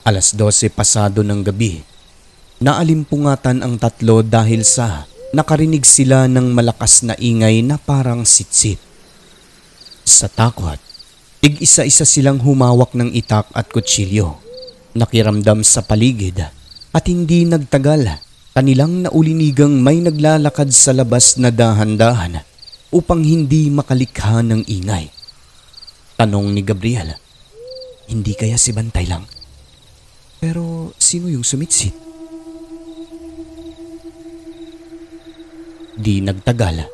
12 pasado ng gabi. Naalimpungatan ang tatlo dahil sa nakarinig sila ng malakas na ingay na parang sitsit. Sa takot, tig-isa-isa silang humawak ng itak at kutsilyo. Nakiramdam sa paligid at hindi nagtagal, kanilang naulinigang may naglalakad sa labas na dahan-dahan upang hindi makalikha ng ingay. Tanong ni Gabriel, hindi kaya si Bantay lang? Pero sino yung sumitsit? Di nagtagal,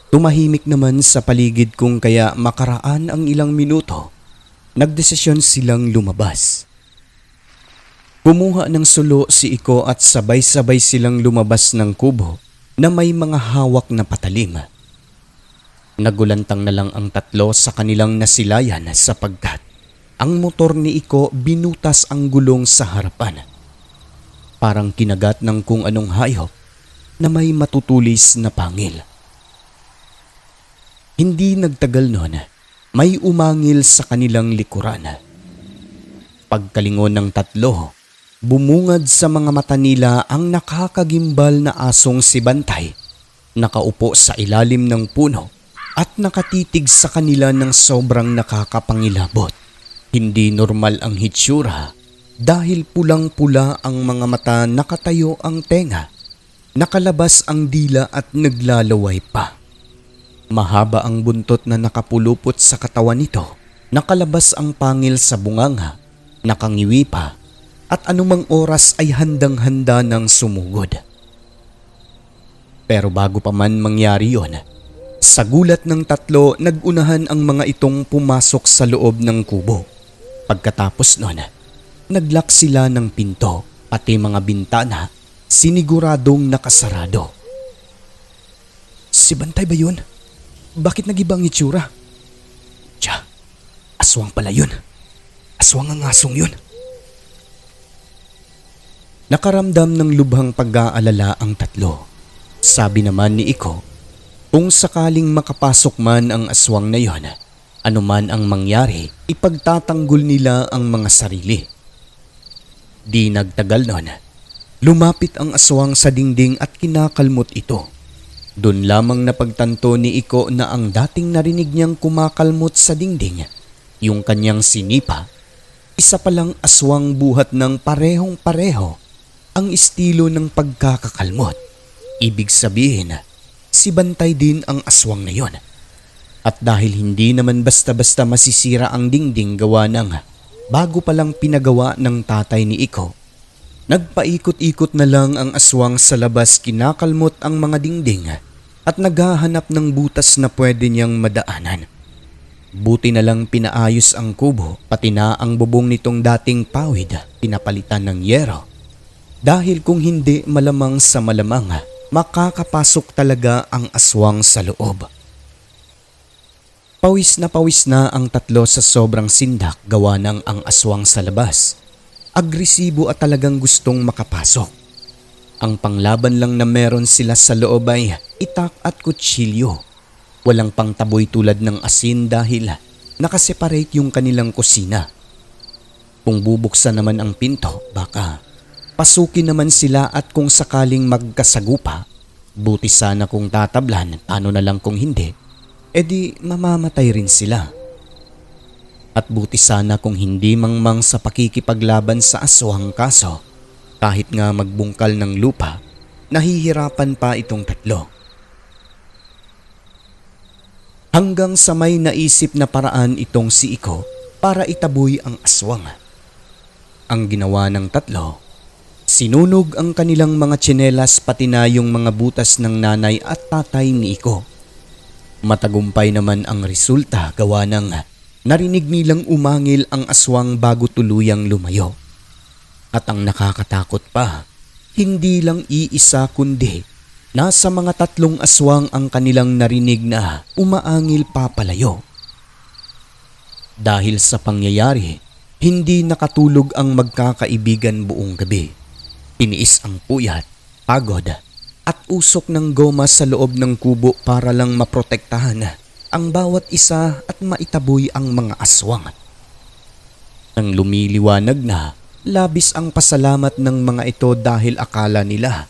tumahimik naman sa paligid kung kaya makaraan ang ilang minuto, nagdesisyon silang lumabas. Kumuha ng sulo si Iko at sabay-sabay silang lumabas ng kubo na may mga hawak na patalim. Nagulantang na lang ang tatlo sa kanilang nasilayan sapagkat ang motor ni Iko binutas ang gulong sa harapan. Parang kinagat ng kung anong hayop na may matutulis na pangil. Hindi nagtagal noon, may umangil sa kanilang likuran. Pagkalingon ng tatlo, bumungad sa mga mata nila ang nakakagimbal na asong si Bantay, nakaupo sa ilalim ng puno at nakatitig sa kanila ng sobrang nakakapangilabot. Hindi normal ang hitsura dahil pulang-pula ang mga mata, nakatayo ang tenga, nakalabas ang dila at naglalaway pa. Mahaba ang buntot na nakapulupot sa katawan nito, nakalabas ang pangil sa bunganga, nakangiwi pa, at anumang oras ay handang-handa ng sumugod. Pero bago pa man mangyari yon, sa gulat ng tatlo, nagunahan ang mga itong pumasok sa loob ng kubo. Pagkatapos nun, naglock sila ng pinto, pati mga bintana, siniguradong nakasarado. Si Bantay ba yun? Bakit nag-ibang itsura? Tiya, aswang pala yun. Aswang ang asong yun. Nakaramdam ng lubhang pag-aalala ang tatlo. Sabi naman ni Iko, kung sakaling makapasok man ang aswang na yon, anuman ang mangyari, ipagtatanggol nila ang mga sarili. Di nagtagal nun, lumapit ang aswang sa dingding at kinakalmot ito. Doon lamang napagtanto ni Iko na ang dating narinig niyang kumakalmot sa dingding, yung kanyang sinipa, isa palang aswang buhat ng parehong-pareho ang estilo ng pagkakakalmot. Ibig sabihin, si Bantay din ang aswang na yon. At dahil hindi naman basta-basta masisira ang dingding gawa ng bago palang pinagawa ng tatay ni Iko, nagpaikot-ikot na lang ang aswang sa labas, kinakalmot ang mga dingding at naghahanap ng butas na pwede niyang madaanan. Buti na lang pinaayos ang kubo, pati na ang bubong nitong dating pawid, pinapalitan ng yero. Dahil kung hindi, malamang sa malamang, makakapasok talaga ang aswang sa loob. Pawis na ang tatlo sa sobrang sindak gawa ng ang aswang sa labas. Agresibo at talagang gustong makapasok. Ang panglaban lang na meron sila sa loob ay itak at kutsilyo. Walang pangtaboy tulad ng asin dahil nakaseparate yung kanilang kusina. Kung bubuksan naman ang pinto, baka pasukin naman sila at kung sakaling magkasagupa, buti sana kung tatablan, ano na lang kung hindi, edi mamamatay rin sila. At buti sana kung hindi mangmang sa pakikipaglaban sa aswang, kaso kahit nga magbungkal ng lupa, nahihirapan pa itong tatlo. Hanggang sa may naisip na paraan itong si Iko para itaboy ang aswang. Ang ginawa ng tatlo, sinunog ang kanilang mga tsinelas pati na yung mga butas ng nanay at tatay ni Iko. Matagumpay naman ang resulta gawa ng narinig nilang umangil ang aswang bago tuluyang lumayo. At ang nakakatakot pa, hindi lang iisa kundi nasa mga 3 aswang ang kanilang narinig na umaangil papalayo. Dahil sa pangyayari, hindi nakatulog ang magkakaibigan buong gabi. Tiniis ang puyat, pagod at usok ng goma sa loob ng kubo para lang maprotektahan ang bawat isa at maitaboy ang mga aswang. Nang lumiliwanag na, Labis ang pasalamat ng mga ito dahil akala nila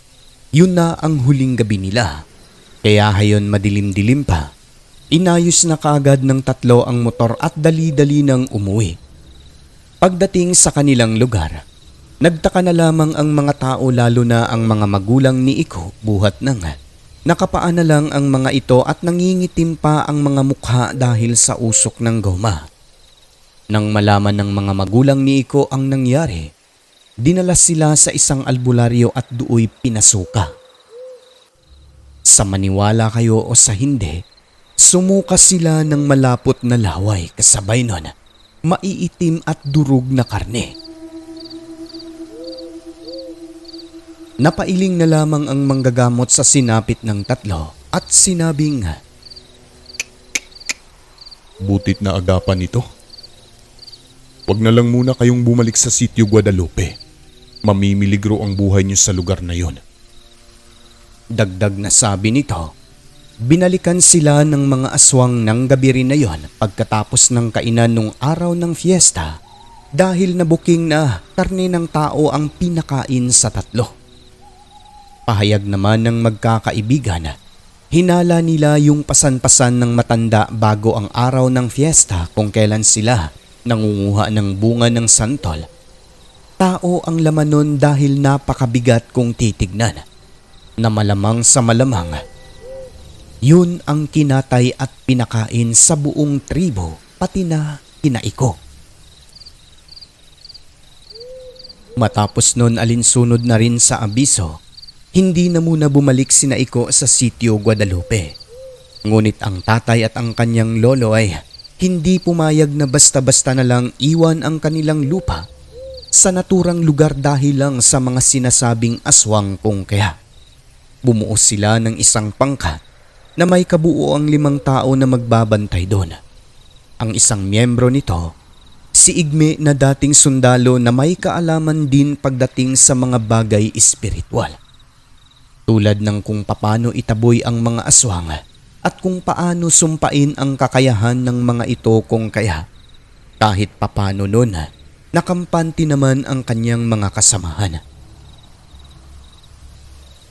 yun na ang huling gabi nila. Kaya hayon madilim-dilim pa, inayos na kaagad ng tatlo ang motor at dali-dali nang umuwi. Pagdating sa kanilang lugar, nagtaka na lamang ang mga tao lalo na ang mga magulang ni Iko buhat nang nakapaan na lang ang mga ito at nangingitim pa ang mga mukha dahil sa usok ng goma. Nang malaman ng mga magulang ni Iko ang nangyari, dinala sila sa isang albularyo at duoy pinasuka. Sa maniwala kayo o sa hindi, sumuka sila ng malapot na laway kasabay nun, maiitim at durog na karne. Napailing na lamang ang manggagamot sa sinapit ng tatlo at sinabing, Butit na agapan ito. Huwag na lang muna kayong bumalik sa Sitio Guadalupe. Mamimiligro ang buhay niyo sa lugar na yon. Dagdag na sabi nito, binalikan sila ng mga aswang ng gabi rin na yon pagkatapos ng kainan nung araw ng fiesta dahil nabuking na karne ng tao ang pinakain sa tatlo. Pahayag naman ng magkakaibigan, hinala nila yung pasan-pasan ng matanda bago ang araw ng fiesta kung kailan sila nangunguha ng bunga ng santol. Tao ang laman nun dahil napakabigat kung titignan, na malamang sa malamang, yun ang kinatay at pinakain sa buong tribo pati na kina Iko. Matapos nun alinsunod na rin sa abiso, hindi na muna bumalik sina Iko sa Sitio Guadalupe. Ngunit ang tatay at ang kanyang lolo ay hindi pumayag na basta-basta na lang iwan ang kanilang lupa sa naturang lugar dahil lang sa mga sinasabing aswang kung kaya. Bumuo sila ng isang pangkat na may kabuo ang 5 tao na magbabantay doon. Ang isang miyembro nito, si Igme na dating sundalo na may kaalaman din pagdating sa mga bagay espiritual. Tulad ng kung paano itaboy ang mga aswang at kung paano sumpain ang kakayahan ng mga ito kung kaya. Kahit papano nun, nakampante naman ang kanyang mga kasamahan.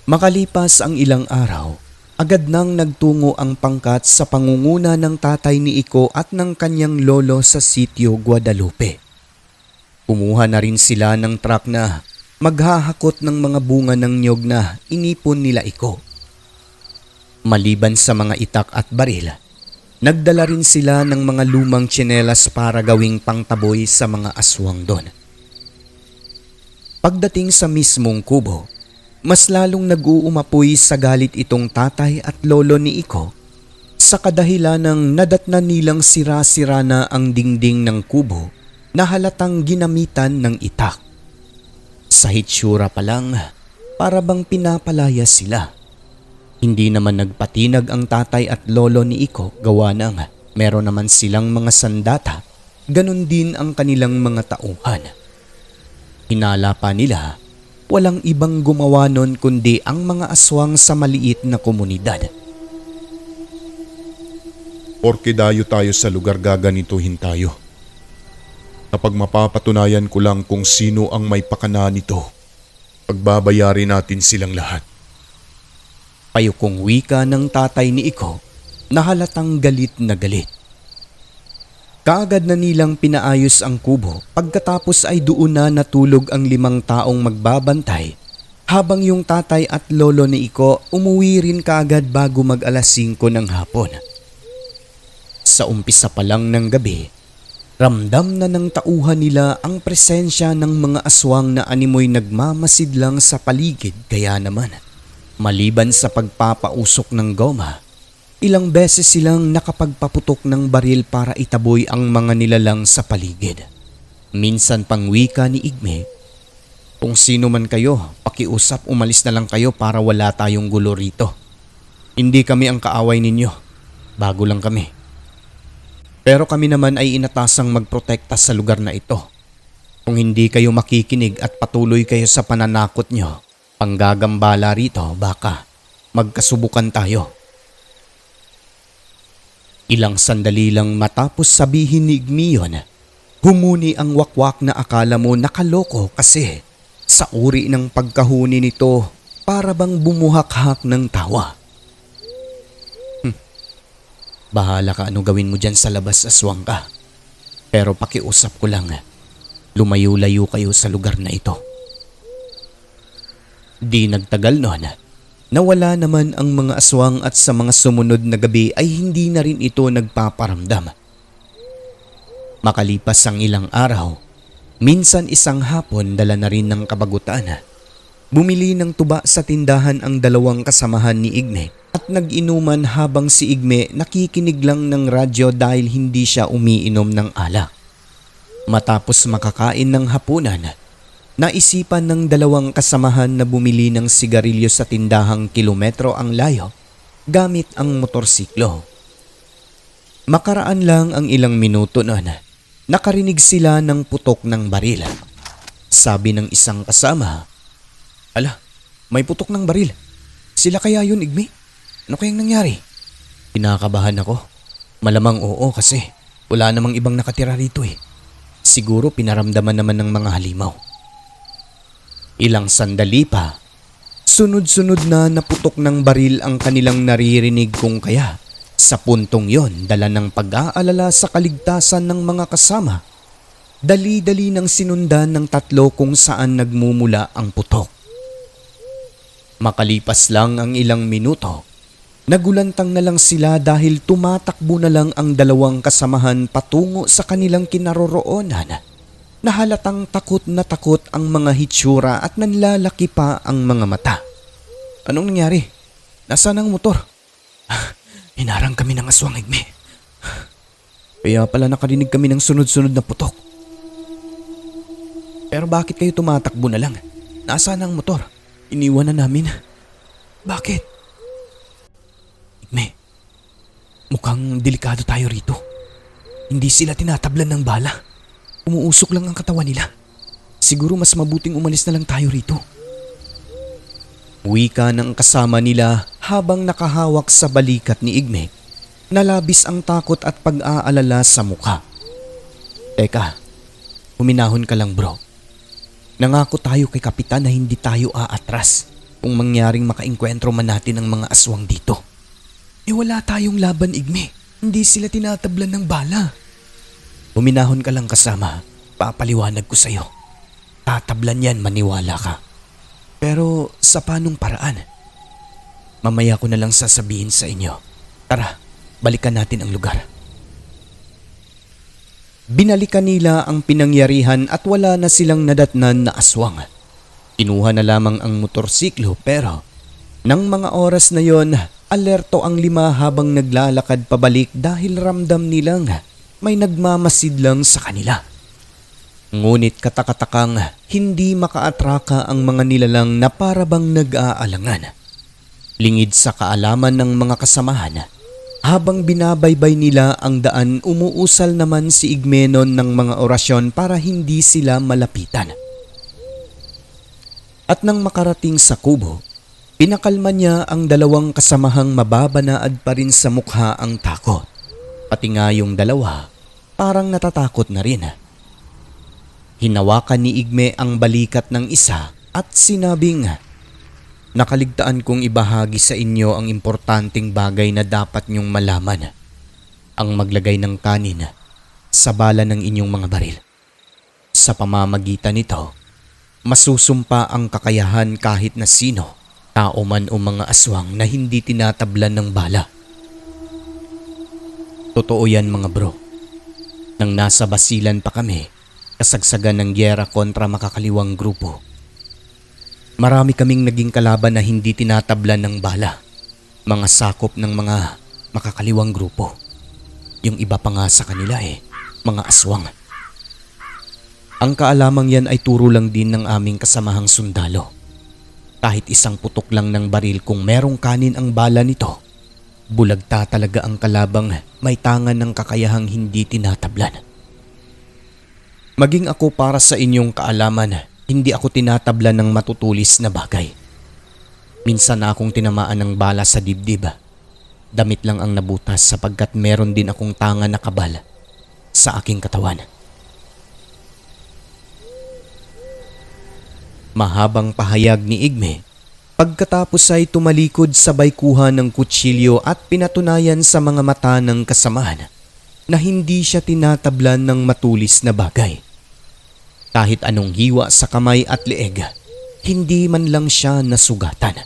Makalipas ang ilang araw, agad nang nagtungo ang pangkat sa pangunguna ng tatay ni Iko at ng kanyang lolo sa Sitio Guadalupe. Kumuha na rin sila ng truck na maghahakot ng mga bunga ng niyog na inipon nila Iko. Maliban sa mga itak at baril, nagdala rin sila ng mga lumang tsinelas para gawing pangtaboy sa mga aswang doon. Pagdating sa mismong kubo, mas lalong nag-uumapoy sa galit itong tatay at lolo ni Iko sa kadahilan ng nadatnan nilang sira-sira na ang dingding ng kubo na halatang ginamitan ng itak. Sa hitsura pa lang, para bang pinapalaya sila. Hindi naman nagpatinag ang tatay at lolo ni Iko gawa ng meron naman silang mga sandata, ganun din ang kanilang mga tauhan. Hinala pa nila, walang ibang gumawa nun kundi ang mga aswang sa maliit na komunidad. Porke dayo tayo sa lugar gaganituhin tayo. Kapag mapapatunayan ko lang kung sino ang may pakana nito, pagbabayari natin silang lahat. Payukong wika ng tatay ni Iko na halatang galit na galit. Kaagad na nilang pinaayos ang kubo pagkatapos ay doon na natulog ang 5 taong magbabantay habang yung tatay at lolo ni Iko umuwi rin kaagad bago mag alas 5 ng hapon. Sa umpisa pa lang ng gabi, ramdam na ng tauhan nila ang presensya ng mga aswang na animoy nagmamasid lang sa paligid kaya naman. Maliban sa pagpapausok ng goma, ilang beses silang nakapagpaputok ng baril para itaboy ang mga nilalang sa paligid. Minsan pang wika ni Igme, kung sino man kayo, pakiusap umalis na lang kayo para wala tayong gulo rito. Hindi kami ang kaaway ninyo, bago lang kami. Pero kami naman ay inatasang magprotekta sa lugar na ito. Kung hindi kayo makikinig at patuloy kayo sa pananakot nyo, panggagambala rito, baka magkasubukan tayo. Ilang sandali lang matapos sabihin ni Igme yun, Humuni ang wakwak na akala mo nakaloko kasi sa uri ng pagkahuni nito para bang bumuhakhak ng tawa. Bahala ka ano gawin mo dyan sa labas, aswang ka. Pero pakiusap ko lang, lumayo-layo kayo sa lugar na ito. Di nagtagal noon, nawala naman ang mga aswang at sa mga sumunod na gabi ay hindi na rin ito nagpaparamdam. Makalipas ang ilang araw, minsan isang hapon dala na rin ng kabagutan. Bumili ng tuba sa tindahan ang dalawang kasamahan ni Igme at nag-inuman habang si Igme nakikinig lang ng radyo dahil hindi siya umiinom ng alak. Matapos makakain ng hapunan, naisipan ng dalawang kasamahan na bumili ng sigarilyo sa tindahang kilometro ang layo gamit ang motorsiklo. Makaraan lang ang ilang minuto noon, nakarinig sila ng putok ng baril. Sabi ng isang kasama, "Ala, may putok ng baril. Sila kaya yun, Igme? Ano kayang nangyari?" Kinakabahan ako. Malamang oo kasi wala namang ibang nakatira rito eh. Siguro pinaramdaman naman ng mga halimaw. Ilang sandali pa, sunod-sunod na naputok ng baril ang kanilang naririnig kung kaya sa puntong yon dala ng pag-aalala sa kaligtasan ng mga kasama. Dali-dali nang sinundan ng tatlo kung saan nagmumula ang putok. Makalipas lang ang ilang minuto, nagulantang na lang sila dahil tumatakbo na lang ang dalawang kasamahan patungo sa kanilang kinaroroonan. Nahalatang takot na takot ang mga hitsura at nanlalaki pa ang mga mata. Anong nangyari? Nasaan ang motor? Hinarang kami ng aswang, Igme. Kaya pala nakarinig kami ng sunod-sunod na putok. Pero bakit kayo tumatakbo na lang? Nasaan ang motor? Iniwan na namin. Bakit? Igme, mukhang delikado tayo rito. Hindi sila tinatablan ng bala. Umuusok lang ang katawan nila. Siguro mas mabuting umalis na lang tayo rito. Wika ng kasama nila habang nakahawak sa balikat ni Igme. Nalabis ang takot at pag-aalala sa mukha. Teka, huminahon ka lang bro. Nangako tayo kay kapitan na hindi tayo aatras kung mangyaring makainkwentro man natin ang mga aswang dito. Wala tayong laban, Igme. Hindi sila tinatablan ng bala. Huminahon ka lang kasama. Papaliwanag ko sa'yo. Tatablan yan, maniwala ka. Pero sa panong paraan? Mamaya ko na lang sasabihin sa inyo. Tara, balikan natin ang lugar. Binalikan nila ang pinangyarihan at wala na silang nadatnan na aswang. Kinuha na lamang ang motorsiklo pero nang mga oras na yon, alerto ang lima habang naglalakad pabalik dahil ramdam nilang may nagmamasid lang sa kanila. Ngunit katakatakang hindi makaatraka ang mga nilalang na parabang nag-aalangan. Lingid sa kaalaman ng mga kasamahan, habang binabaybay nila ang daan, umuusal naman si Igmenon ng mga orasyon para hindi sila malapitan. At nang makarating sa kubo, pinakalma niya ang dalawang kasamahang mababanaad pa rin sa mukha ang takot. Pati nga yung dalawa, parang natatakot na rin. Hinawakan ni Igme ang balikat ng isa at sinabing, "Nakaligtaan kong ibahagi sa inyo ang importanteng bagay na dapat niyong malaman. Ang maglagay ng kanin sa bala ng inyong mga baril. Sa pamamagitan nito, masusumpa ang kakayahan kahit na sino, tao man o mga aswang na hindi tinatablan ng bala." Totoo yan mga bro. Nang nasa Basilan pa kami, kasagsagan ng gyera kontra makakaliwang grupo. Marami kaming naging kalaban na hindi tinatablan ng bala. Mga sakop ng mga makakaliwang grupo. Yung iba pa nga sa kanila mga aswang. Ang kaalamang yan ay turo lang din ng aming kasamahang sundalo. Kahit isang putok lang ng baril kung merong kanin ang bala nito, bulagta talaga ang kalabang may tangan ng kakayahang hindi tinatablan. Maging ako para sa inyong kaalaman, hindi ako tinatablan ng matutulis na bagay. Minsan na akong tinamaan ng bala sa dibdib. Damit lang ang nabutas sapagkat meron din akong tangan na kabal sa aking katawan. Mahabang pahayag ni Igme. Pagkatapos ay tumalikod sabay kuha ng kutsilyo at pinatunayan sa mga mata ng kasamahan na hindi siya tinatablan ng matulis na bagay. Kahit anong hiwa sa kamay at leeg, hindi man lang siya nasugatan.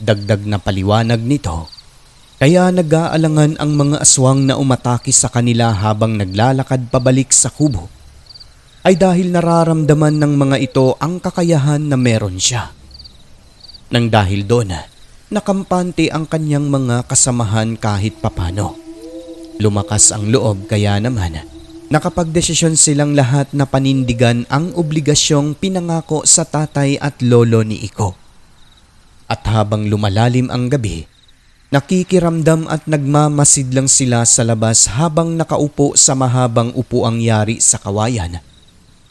Dagdag na paliwanag nito, kaya nag-aalangan ang mga aswang na umatake sa kanila habang naglalakad pabalik sa kubo ay dahil nararamdaman ng mga ito ang kakayahan na meron siya. Nang dahil doon, nakampante ang kanyang mga kasamahan kahit papano. Lumakas ang loob kaya naman nakapagdesisyon silang lahat na panindigan ang obligasyong pinangako sa tatay at lolo ni Iko. At habang lumalalim ang gabi, nakikiramdam at nagmamasid lang sila sa labas habang nakaupo sa mahabang upuang yari sa kawayan,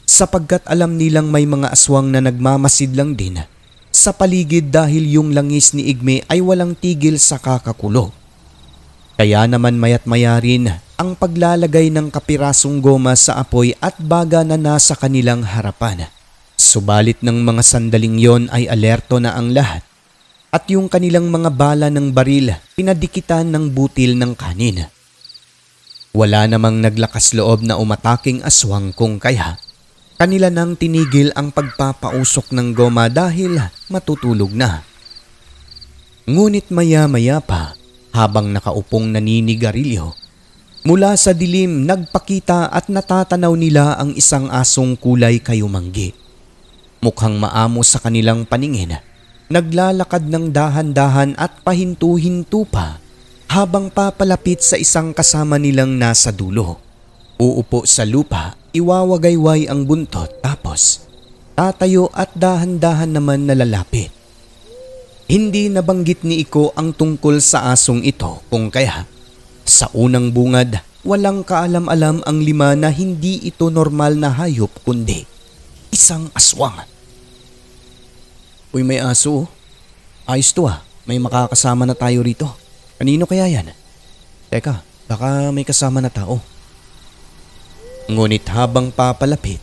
sapagkat alam nilang may mga aswang na nagmamasid lang din sa paligid dahil yung langis ni Igme ay walang tigil sa kakakulo. Kaya naman mayat maya rin ang paglalagay ng kapirasong goma sa apoy at baga na nasa kanilang harapan. Subalit ng mga sandaling yon ay alerto na ang lahat at yung kanilang mga bala ng baril pinadikitan ng butil ng kanin. Wala namang naglakas loob na umataking aswang kung kaya kanila nang tinigil ang pagpapausok ng goma dahil matutulog na. Ngunit maya-maya pa, habang nakaupong naninigarilyo, mula sa dilim nagpakita at natatanaw nila ang isang asong kulay kayumanggi. Mukhang maamo sa kanilang paningin, naglalakad ng dahan-dahan at pahintu-hintu pa habang papalapit sa isang kasama nilang nasa dulo. Uupo sa lupa, iwawagayway ang buntot tapos tatayo at dahan-dahan naman nalalapit. Hindi nabanggit ni Iko ang tungkol sa asong ito kung kaya sa unang bungad walang kaalam-alam ang lima na hindi ito normal na hayop kundi isang aswang. Uy, may aso. Ayos to ah, may makakasama na tayo rito. Kanino kaya yan? Teka, baka may kasama na tao. Ngunit habang papalapit,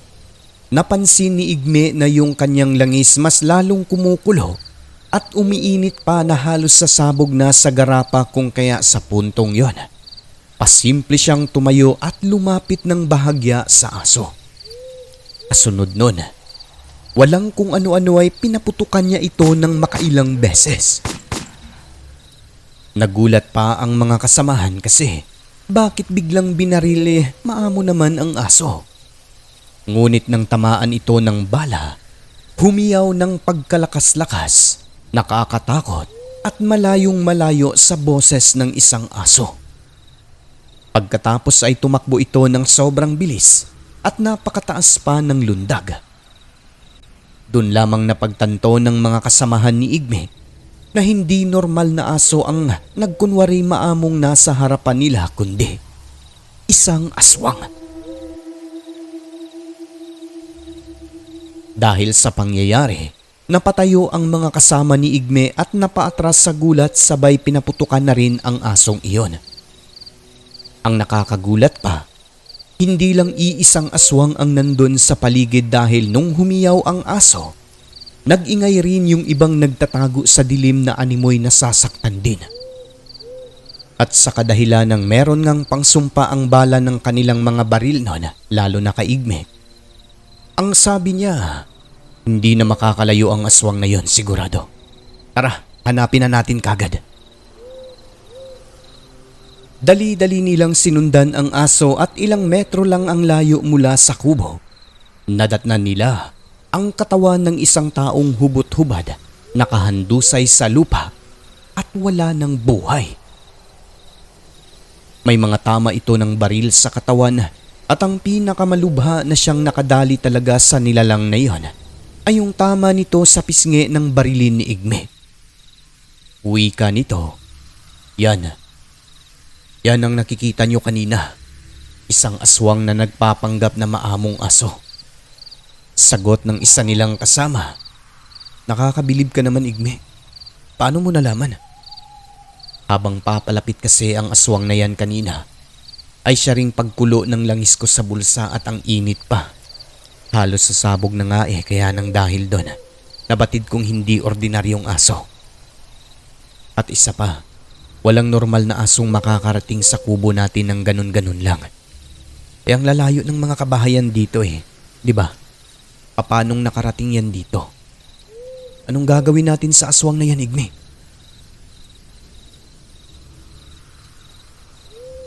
napansin ni Igme na yung kanyang langis mas lalong kumukulo at umiinit pa na halos sasabog na sa garapa kung kaya sa puntong yon. Pasimple siyang tumayo at lumapit ng bahagya sa aso. Kasunod nun, walang kung ano-ano ay pinaputukan niya ito ng makailang beses. Nagulat pa ang mga kasamahan kasi bakit biglang binarili maamo naman ang aso. Ngunit nang tamaan ito ng bala, humiyaw ng pagkalakas-lakas, nakakatakot at malayong malayo sa boses ng isang aso. Pagkatapos ay tumakbo ito ng sobrang bilis at napakataas pa ng lundag. Doon lamang napagtanto ng mga kasamahan ni Igme na hindi normal na aso ang nagkunwari maamong nasa harapan nila kundi isang aswang. Dahil sa pangyayari, napatayo ang mga kasama ni Igme at napaatras sa gulat sabay pinaputukan na rin ang asong iyon. Ang nakakagulat pa, hindi lang iisang aswang ang nandun sa paligid dahil nung humiyaw ang aso, nag-ingay rin yung ibang nagtatago sa dilim na animoy na sasaktan din. At sa kadahilan ng meron ngang pangsumpa ang bala ng kanilang mga baril noon, lalo na kay Igme, ang sabi niya, hindi na makakalayo ang aswang na yon sigurado. Tara, hanapin na natin kagad. Dali-dali nilang sinundan ang aso at ilang metro lang ang layo mula sa kubo. Nadatnan nila ang katawan ng isang taong hubot-hubad, nakahandusay sa lupa at wala ng buhay. May mga tama ito ng baril sa katawan at ang pinakamalubha na siyang nakadali talaga sa nilalang na iyon ay yung tama nito sa pisngi ng barilin ni Igme. Wika nito, Yan ang nakikita nyo kanina. Isang aswang na nagpapanggap na maamong aso. Sagot ng isa nilang kasama. Nakakabilib ka naman, Igme. Paano mo nalaman? Habang papalapit kasi ang aswang na yan kanina, ay siya ring pagkulo ng langis ko sa bulsa at ang init pa. Halos sasabog na nga kaya nang dahil doon, nabatid kong hindi ordinaryong aso. At isa pa, walang normal na asong makakarating sa kubo natin ng ganun-ganun lang. Ang lalayo ng mga kabahayan dito di ba? Paanong nakarating yan dito? Anong gagawin natin sa aswang na yan, Igme?